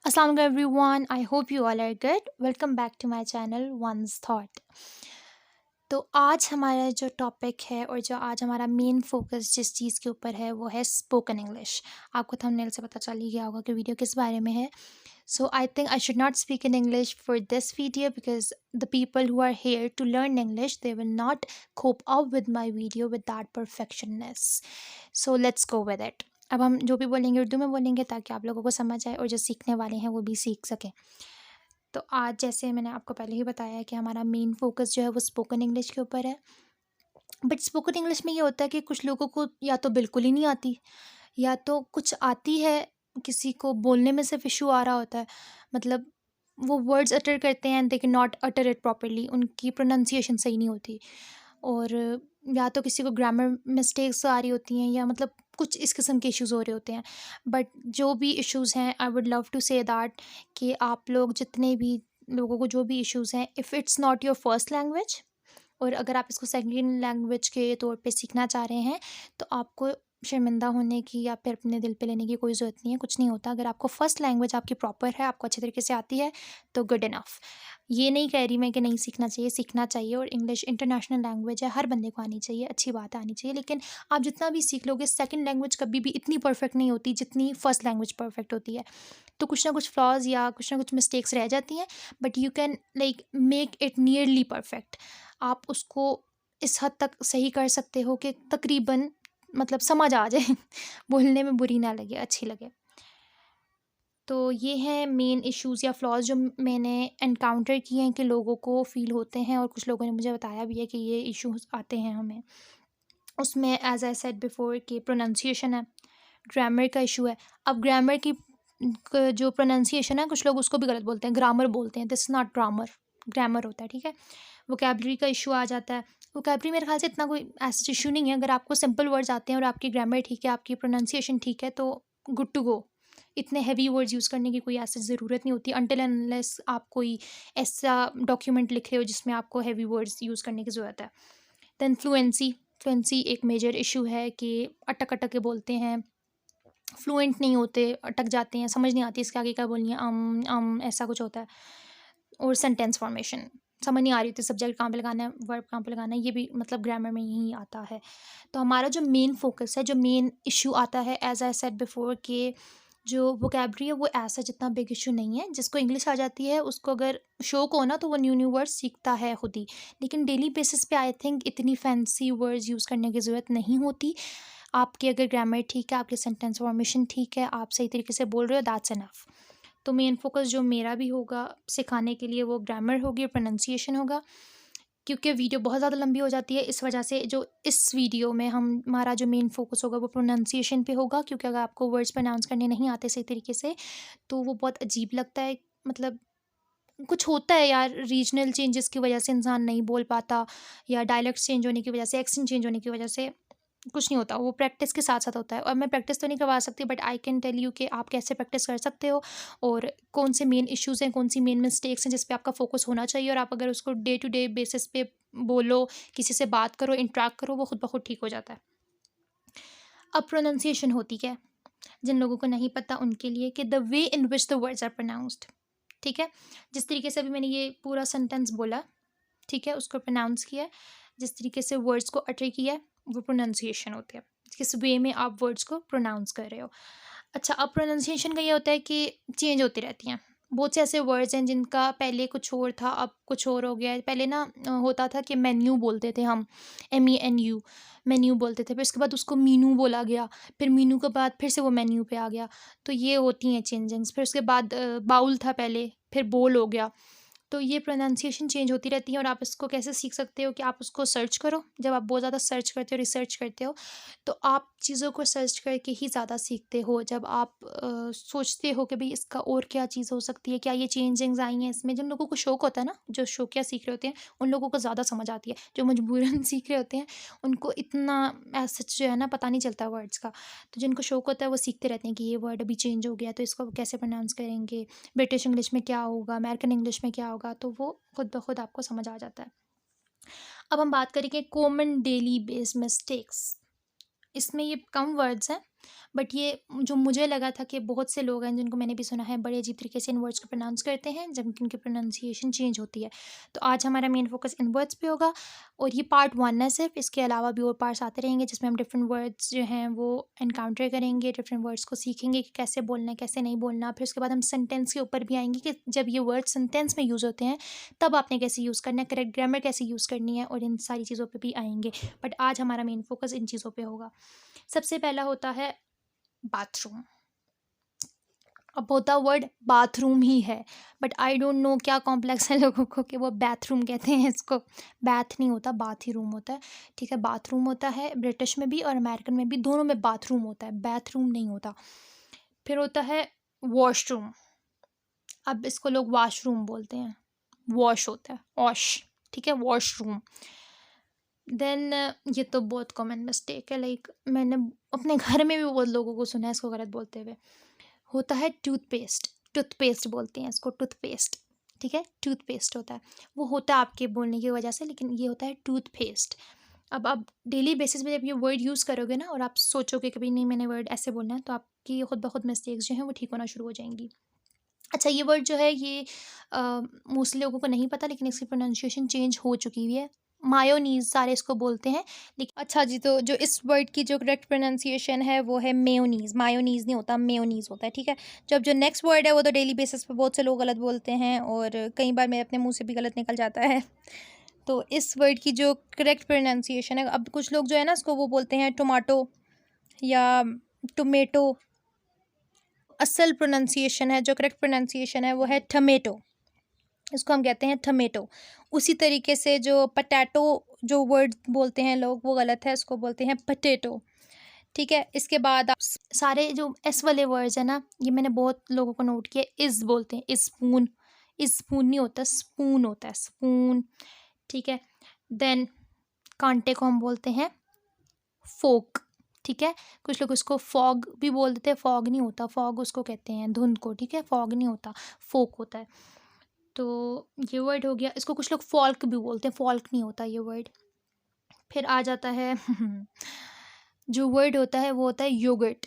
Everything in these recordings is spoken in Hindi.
Assalamu alaikum everyone. I hope you all are good. Welcome back to my channel One's Thought. तो आज हमारा जो टॉपिक है और जो आज हमारा मेन फोकस जिस चीज़ के ऊपर है वो है स्पोकन इंग्लिश। आपको थंबनेल से पता चल ही गया होगा कि वीडियो किस बारे में है। So I think I should not speak in English for this video because the people who are here to learn English they will not cope up with my video with that perfectionness. So let's go with it. अब हम जो भी बोलेंगे उर्दू में बोलेंगे ताकि आप लोगों को समझ आए और जो सीखने वाले हैं वो भी सीख सकें। तो आज जैसे मैंने आपको पहले ही बताया है कि हमारा मेन फोकस जो है वो स्पोकन इंग्लिश के ऊपर है। बट स्पोकन इंग्लिश में ये होता है कि कुछ लोगों को या तो बिल्कुल ही नहीं आती या तो कुछ आती है, किसी को बोलने में सिर्फ इशू आ रहा होता है। मतलब वो वर्ड्स अटर करते हैं and they can not utter it properly, उनकी प्रोनाउंसिएशन सही नहीं होती। और या तो किसी को ग्रामर मिस्टेक्स आ रही होती हैं या मतलब कुछ इस किस्म के इश्यूज़ हो रहे होते हैं। बट जो भी इश्यूज़ हैं I would love to say that कि आप लोग जितने भी लोगों को जो भी इश्यूज़ हैं, if it's not your first language और अगर आप इसको सेकंड लैंग्वेज के तौर पे सीखना चाह रहे हैं, तो आपको शर्मिंदा होने की या फिर अपने दिल पे लेने की कोई ज़रूरत नहीं है, कुछ नहीं होता। अगर आपको फ़र्स्ट लैंग्वेज आपकी प्रॉपर है, आपको अच्छे तरीके से आती है, तो गुड इनफ। ये नहीं कह रही मैं कि नहीं सीखना चाहिए, सीखना चाहिए और इंग्लिश इंटरनेशनल लैंग्वेज है, हर बंदे को आनी चाहिए, अच्छी बात है आनी चाहिए। लेकिन आप जितना भी सीख लोगे, सेकंड लैंग्वेज कभी भी इतनी परफेक्ट नहीं होती जितनी फ़र्स्ट लैंग्वेज परफेक्ट होती है। तो कुछ ना कुछ फ्लॉज़ या कुछ ना कुछ मिस्टेक्स रह जाती हैं, but you can like make it nearly perfect. आप उसको इस हद तक सही कर सकते हो कि तकरीबन मतलब समझ आ जाए बोलने में बुरी ना लगे, अच्छी लगे। तो ये हैं मेन इश्यूज़ या फ्लॉज़ जो मैंने एनकाउंटर किए हैं कि लोगों को फ़ील होते हैं और कुछ लोगों ने मुझे बताया भी है कि ये इश्यूज़ आते हैं हमें। उसमें एज़ आई सेड बिफोर कि प्रोनंसिएशन है, ग्रामर का इशू है। अब ग्रामर की जो प्रोनंसिएशन है कुछ लोग उसको भी गलत बोलते हैं, ग्रामर बोलते हैं। This is not grammar, grammar होता है, ठीक है। वोकैबलरी का इशू आ जाता है। वोकैबलरी मेरे ख्याल से इतना कोई ऐसा इशू नहीं है, अगर आपको सिंपल वर्ड्स आते हैं और आपकी ग्रामर ठीक है, आपकी प्रोनंसिएशन ठीक है, तो गुड टू गो। इतने हैवी वर्ड्स यूज़ करने की कोई ऐसी ज़रूरत नहीं होती अनटिल एंड अनलेस आप कोई ऐसा डॉक्यूमेंट लिख रहे हो जिसमें आपको हैवी वर्ड्स यूज़ करने की ज़रूरत है। देन फ्लुएंसी, फ्लुएंसी एक मेजर इशू है कि अटक-अटक के बोलते हैं, फ्लुएंट नहीं होते, अटक जाते हैं, समझ नहीं आती इसके आगे क्या बोलनी है, ऐसा कुछ होता है। और सेंटेंस फॉर्मेशन, समझ नहीं आ रही होती सब्जेक्ट कहाँ पे लगाना है, वर्ब कहाँ पे लगाना है, ये भी मतलब ग्रामर में ही आता है। तो हमारा जो मेन फोकस है, जो मेन इश्यू आता है एज़ आई सेड बिफोर कि जो वोकैब्लरी है वो ऐसा जितना बिग इशू नहीं है। जिसको इंग्लिश आ जाती है उसको अगर शौक हो ना तो वो न्यू वर्ड्स सीखता है खुद ही। लेकिन डेली बेसिस पे आई थिंक इतनी फैंसी वर्ड्स यूज़ करने की ज़रूरत नहीं होती। आपकी अगर ग्रामर ठीक है, आपकी सेंटेंस फॉर्मेशन ठीक है, आप सही तरीके से बोल रहे हो, दैट्स इनफ। तो मेन फोकस जो मेरा भी होगा सिखाने के लिए वो ग्रामर होगी, प्रोनंसिएशन होगा। क्योंकि वीडियो बहुत ज़्यादा लंबी हो जाती है, इस वजह से जो इस वीडियो में हमारा जो मेन फोकस होगा वो प्रोनंसिएशन पे होगा, क्योंकि अगर आपको वर्ड्स प्रोनाउंस करने नहीं आते सही तरीके से तो वो बहुत अजीब लगता है। मतलब कुछ होता है यार, रीजनल चेंजेस की वजह से इंसान नहीं बोल पाता या डायलेक्ट चेंज होने की वजह से, एक्सेंट चेंज होने की वजह से कुछ नहीं होता, वो प्रैक्टिस के साथ-साथ होता है। और मैं प्रैक्टिस तो नहीं करवा सकती, but I can tell you कि आप कैसे प्रैक्टिस कर सकते हो और कौन से मेन इश्यूज़ हैं, कौन सी मेन मिस्टेक्स हैं जिस पे आपका फ़ोकस होना चाहिए, और आप अगर उसको डे टू डे बेसिस पे बोलो, किसी से बात करो, इंटरैक्ट करो, वो खुद ब खुद ठीक हो जाता है। अब प्रोनंसिएशन होती क्या है? जिन लोगों को नहीं पता उनके लिए कि the way in which the words are pronounced, ठीक है? जिस तरीके से अभी मैंने ये पूरा सेंटेंस बोला, ठीक है? उसको प्रोनाउंस किया है, जिस तरीके से वर्ड्स को अटर किया है, वो प्रोनंसिएशन होती है। किस वे में आप वर्ड्स को प्रोनाउंस कर रहे हो। अच्छा, अब प्रोनंसिएशन का ये होता है कि चेंज होती रहती हैं। बहुत से ऐसे वर्ड्स हैं जिनका पहले कुछ और था, अब कुछ और हो गया है। पहले ना होता था कि मेन्यू बोलते थे हम, MENU, मेन्यू बोलते थे। फिर उसके बाद उसको मीनू बोला गया, फिर मीनू के बाद फिर से वो मेन्यू पे आ गया। तो ये होती हैं चेंजिंग्स। फिर उसके बाद बाउल था पहले, फिर बोल हो गया। तो ये प्रोनाउंसिएशन चेंज होती रहती है और आप इसको कैसे सीख सकते हो कि आप उसको सर्च करो। जब आप बहुत ज़्यादा सर्च करते हो, रिसर्च करते हो, तो आप चीज़ों को सर्च करके ही ज़्यादा सीखते हो। जब आप सोचते हो कि भई इसका और क्या चीज़ हो सकती है, क्या ये चेंजिंग्स आई हैं इसमें, जिन लोगों को शौक होता है ना, जो शौकिया सीख रहे होते हैं, उन लोगों को ज़्यादा समझ आती है। जो मजबूरन सीख रहे होते हैं, उनको इतना एज़ सच जो है ना पता नहीं चलता वर्ड्स का। तो जिनको शौक होता है वो सीखते रहते हैं कि ये वर्ड अभी चेंज हो गया तो इसको कैसे प्रोनाउंस करेंगे, ब्रिटिश इंग्लिश में क्या होगा, अमेरिकन इंग्लिश में क्या होगा, तो वो खुद ब खुद आपको समझ आ जाता है। अब हम बात करेंगे कॉमन डेली बेस मिस्टेक्स। इसमें ये कम वर्ड्स हैं, बट ये जो मुझे लगा था कि बहुत से लोग हैं जिनको मैंने भी सुना है बड़े अजीब तरीके से इन वर्ड्स को प्रोनाउंस करते हैं जब उनकी प्रोनाउंसिएशन चेंज होती है। तो आज हमारा मेन फोकस इन वर्ड्स पे होगा और ये पार्ट 1 है सिर्फ, इसके अलावा भी और पार्ट्स आते रहेंगे जिसमें हम डिफरेंट वर्ड्स जो हैं वो एनकाउंटर करेंगे, डिफरेंट वर्ड्स को सीखेंगे कि कैसे बोलना है, कैसे नहीं बोलना। फिर उसके बाद हम सेंटेंस के ऊपर भी आएंगे कि जब ये वर्ड सेंटेंस में यूज़ होते हैं तब आपने कैसे यूज़ करना है, करेक्ट ग्रामर कैसे यूज़ करनी है, और इन सारी चीज़ों पर भी आएंगे। बट आज हमारा मेन फोकस इन चीज़ों पर होगा। सबसे पहला होता है बाथरूम। अब होता वर्ड बाथरूम ही है, बट आई डोंट नो क्या कॉम्प्लेक्स है लोगों को कि वो बाथरूम कहते हैं इसको। बाथ नहीं होता, बाथ ही रूम होता है। ठीक है, बाथरूम होता है ब्रिटिश में भी और अमेरिकन में भी, दोनों में बाथरूम होता है, बाथरूम नहीं होता। फिर होता है वॉशरूम। अब इसको लोग वाशरूम बोलते हैं, वॉश होता है वॉश, ठीक है, वॉशरूम। देन ये तो बहुत कॉमन मिस्टेक है, लाइक मैंने अपने घर में भी बहुत लोगों को सुना है इसको गलत बोलते हुए। होता है टूथपेस्ट, टूथपेस्ट बोलते हैं इसको, टूथपेस्ट। ठीक है, टूथपेस्ट होता है, वो होता है आपके बोलने की वजह से, लेकिन ये होता है टूथपेस्ट। अब आप डेली बेसिस पे जब ये वर्ड यूज़ करोगे ना और आप सोचोगे कि भाई नहीं मैंने वर्ड ऐसे बोलना है, तो आपकी खुद ब खुद मिस्टेक्स जो हैं वो ठीक होना शुरू हो जाएंगी। अच्छा, ये वर्ड जो है ये मोस्टली लोगों को नहीं पता, लेकिन इसकी प्रोनाउंसिएशन चेंज हो चुकी हुई है। मायोनीज़ सारे इसको बोलते हैं, लेकिन अच्छा जी, तो जो इस वर्ड की जो करेक्ट प्रोनाउंसिएशन है वो है मेयोनीज़। मायोनीज़ नहीं होता, मेयोनीज़ होता है। ठीक है, जब जो नेक्स्ट वर्ड है वो तो डेली बेसिस पे बहुत से लोग गलत बोलते हैं और कई बार मेरे अपने मुंह से भी गलत निकल जाता है। तो इस वर्ड की जो करेक्ट प्रोनाउंसिएशन है, अब कुछ लोग जो है ना इसको वो बोलते हैं टोमाटो या टोमेटो। असल प्रोनाउंसिएशन है, जो करेक्ट प्रोनाउंसिएशन है वो है टमेटो। इसको हम कहते हैं टमेटो। उसी तरीके से जो पटैटो जो वर्ड बोलते हैं लोग वो गलत है, इसको बोलते हैं पटेटो। ठीक है, इसके बाद आप सारे जो एस वाले वर्ड्स हैं ना, ये मैंने बहुत लोगों को नोट किया, इज़ बोलते हैं, इज़ स्पून। इज़ स्पून नहीं होता, स्पून होता है, स्पून। ठीक है, देन कांटे को हम बोलते हैं फोक। ठीक है, कुछ लोग उसको फॉग भी बोल देते हैं, फॉग नहीं होता, फॉग उसको कहते हैं धुंध को। ठीक है, फॉग नहीं होता, फोक होता है। तो ये वर्ड हो गया, इसको कुछ लोग फॉल्क भी बोलते हैं, फॉल्क नहीं होता ये वर्ड। फिर आ जाता है जो वर्ड होता है वो होता है योगर्ट।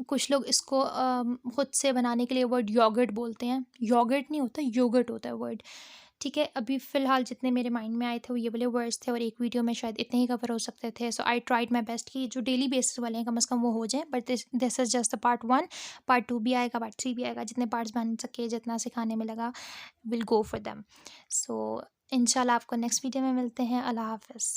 कुछ लोग इसको खुद से बनाने के लिए वर्ड योगर्ट बोलते हैं, योगर्ट नहीं होता, योगर्ट होता है वर्ड। ठीक है, अभी फ़िलहाल जितने मेरे माइंड में आए थे वो ये वाले वर्ड्स थे और एक वीडियो में शायद इतने ही कवर हो सकते थे। सो आई ट्राइड माई बेस्ट कि जो डेली बेसिस वाले हैं कम से कम वो हो जाएं, but this is just the part 1। Part 2 भी आएगा, पार्ट 3 भी आएगा, जितने पार्ट्स बन सके, जितना सिखाने में लगा, विल गो फॉर देम। सो इंशाल्लाह आपको नेक्स्ट वीडियो में मिलते हैं। अल्लाह हाफ़िज़।